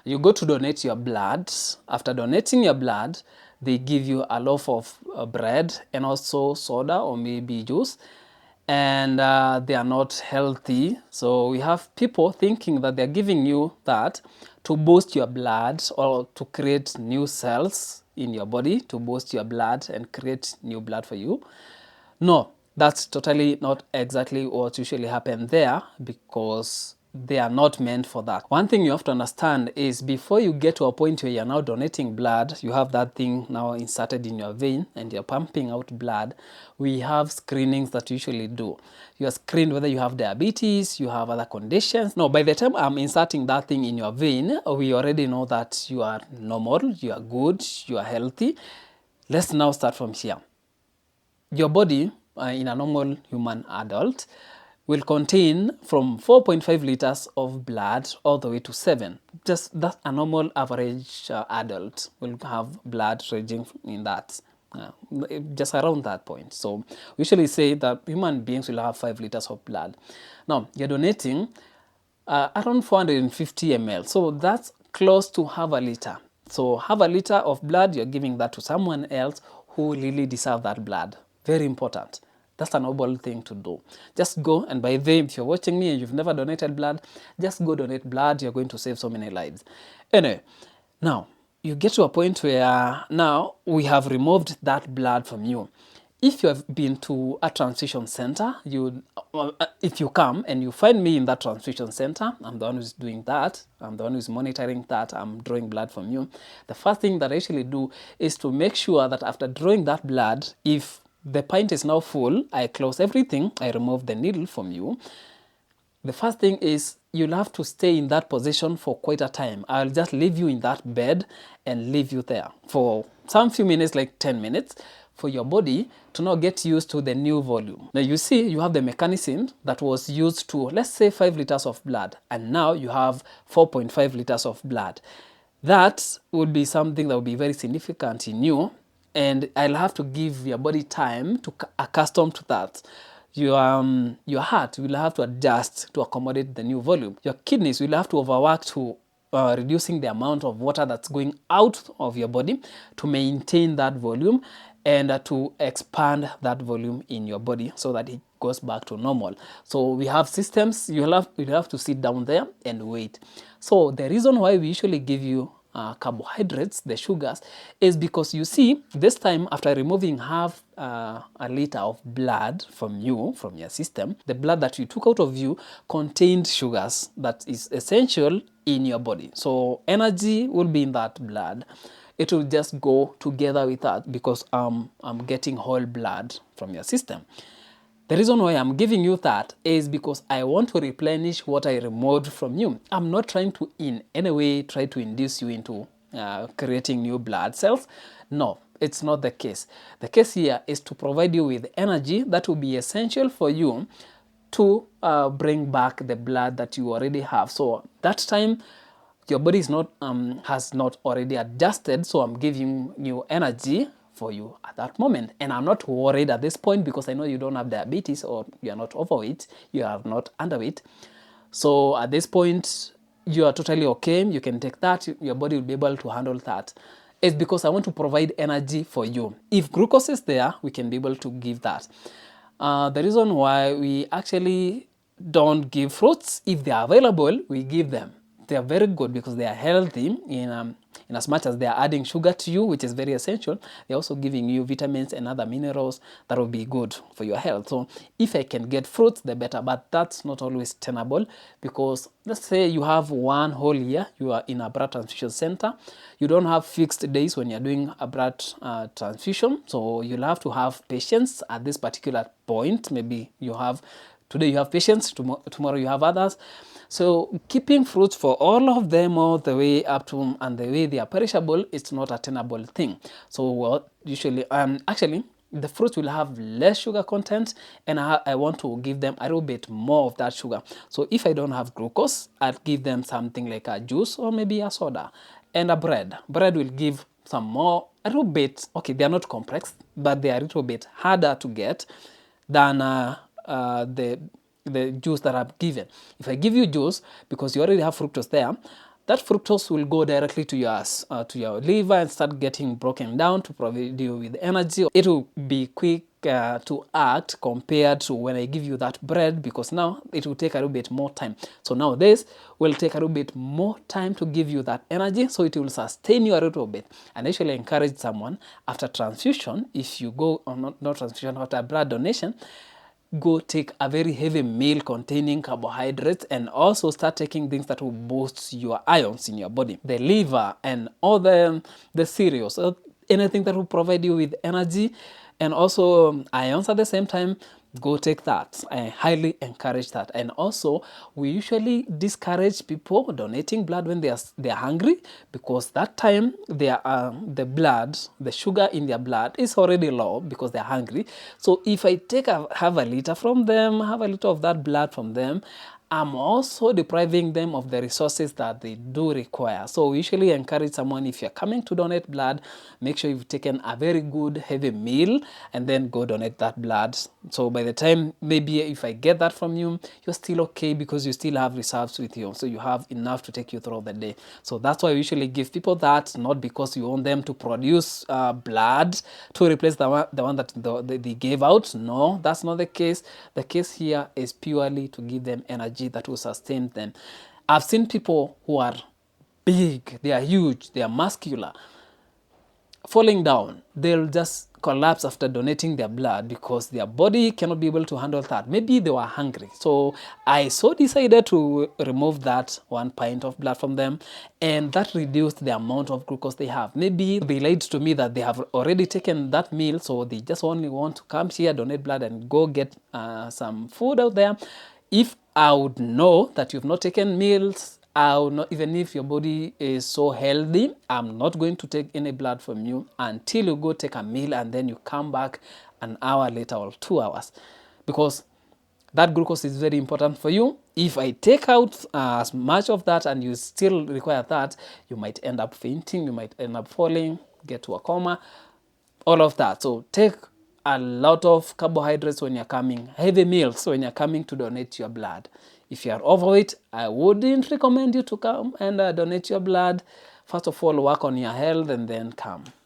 You go to donate your blood. After donating your blood, they give you a loaf of bread and also soda or maybe juice. And they are not healthy. So we have people thinking that they're giving you that to boost your blood or to create new cells in your body, to boost your blood and create new blood for you. No, that's totally not exactly what usually happens there, because they are not meant for that. One thing you have to understand is before you get to a point where you're now donating blood, you have that thing now inserted in your vein and you're pumping out blood, we have screenings that you usually do. You are screened whether you have diabetes, you have other conditions. No, by the time I'm inserting that thing in your vein, we already know that you are normal, you are good, you are healthy. Let's now start from here. Your body, in a normal human adult, will contain from 4.5 liters of blood all the way to 7. Just that a normal average adult will have blood ranging in that, just around that point. So we usually say that human beings will have 5 liters of blood. Now, you're donating around 450 ml. So that's close to half a liter. So half a liter of blood, you're giving that to someone else who really deserve that blood. Very important. That's a noble thing to do. Just go, and by the way, if you're watching me and you've never donated blood, just go donate blood. You're going to save so many lives. Anyway, now you get to a point where now we have removed that blood from you. If you have been to a transfusion center, if you come and you find me in that transfusion center, I'm the one who's doing that, I'm the one who's monitoring that, I'm drawing blood from you. The first thing that I actually do is to make sure that after drawing that blood, if the pint is now full, I close everything, I remove the needle from you. The first thing is you'll have to stay in that position for quite a time. I'll just leave you in that bed and leave you there for some few minutes, like 10 minutes, for your body to now get used to the new volume. Now you see, you have the mechanism that was used to, let's say, 5 liters of blood, and now you have 4.5 liters of blood. That would be something that would be very significant in you, and I'll have to give your body time to accustom to that. Your heart will have to adjust to accommodate the new volume. Your kidneys will have to overwork to reducing the amount of water that's going out of your body to maintain that volume and to expand that volume in your body so that it goes back to normal. So we have systems. You'll have to sit down there and wait. So the reason why we usually give you carbohydrates, the sugars, is because you see, this time after removing half a liter of blood from your system, the blood that you took out of you contained sugars that is essential in your body. So energy will be in that blood. It will just go together with that because I'm getting whole blood from your system. The reason why I'm giving you that is because I want to replenish what I removed from you. I'm not trying to in any way try to induce you into creating new blood cells. No, it's not the case. The case here is to provide you with energy that will be essential for you to bring back the blood that you already have. So that time, your body is not has not already adjusted, so I'm giving you energy for you at that moment. And I'm not worried at this point because I know you don't have diabetes or you are not overweight, you are not underweight. So at this point, you are totally okay. You can take that. Your body will be able to handle that. It's because I want to provide energy for you. If glucose is there, we can be able to give that. The reason why we actually don't give fruits, if they are available, we give them. They are very good because they are healthy in as much as they are adding sugar to you, which is very essential. They're also giving you vitamins and other minerals that will be good for your health. So if I can get fruits, the better, but that's not always tenable because let's say you have one whole year, you are in a blood transfusion center. You don't have fixed days when you're doing a blood transfusion. So you'll have to have patience at this particular point. Maybe you have, today you have patients, tomorrow you have others. So keeping fruits for all of them all the way up to and the way they are perishable, it's not a tenable thing. So usually, actually, the fruits will have less sugar content, and I want to give them a little bit more of that sugar. So if I don't have glucose, I'll give them something like a juice or maybe a soda and a bread. Bread will give some more, a little bit, okay, they are not complex, but they are a little bit harder to get than the juice that I've given. If I give you juice, because you already have fructose there, that fructose will go directly to your liver and start getting broken down to provide you with energy. It will be quick to act compared to when I give you that bread, because now it will take a little bit more time. So now this will take a little bit more time to give you that energy, so it will sustain you a little bit. And I usually encourage someone after transfusion, if you go, or not transfusion, after blood donation, go take a very heavy meal containing carbohydrates, and also start taking things that will boost your ions in your body, the liver and all the cereals, anything that will provide you with energy and also ions at the same time. Go take that. I highly encourage that. And also, we usually discourage people donating blood when they are hungry, because that time the blood, the sugar in their blood is already low because they're hungry. So if I have a liter from them, have a liter of that blood from them, I'm also depriving them of the resources that they do require. So we usually encourage someone, if you're coming to donate blood, make sure you've taken a very good heavy meal and then go donate that blood. So by the time, maybe if I get that from you, you're still okay, because you still have reserves with you. So you have enough to take you through the day. So that's why we usually give people that, not because you want them to produce blood to replace the one that they gave out. No, that's not the case. The case here is purely to give them energy that will sustain them. I've seen people who are big, they are huge, they are muscular, falling down. They'll just collapse after donating their blood because their body cannot be able to handle that. Maybe they were hungry. So I decided to remove that 1 pint of blood from them, and that reduced the amount of glucose they have. Maybe they lied to me that they have already taken that meal, so they just only want to come here, donate blood, and go get some food out there. If I would know that you've not taken meals, I will not, even if your body is so healthy, I'm not going to take any blood from you until you go take a meal, and then you come back an hour later or 2 hours, because that glucose is very important for you. If I take out as much of that and you still require that, you might end up fainting, you might end up falling, get to a coma, all of that. So take a lot of carbohydrates when you're coming, heavy meals when you're coming to donate your blood. If you are overweight, I wouldn't recommend you to come and donate your blood. First of all, work on your health and then come.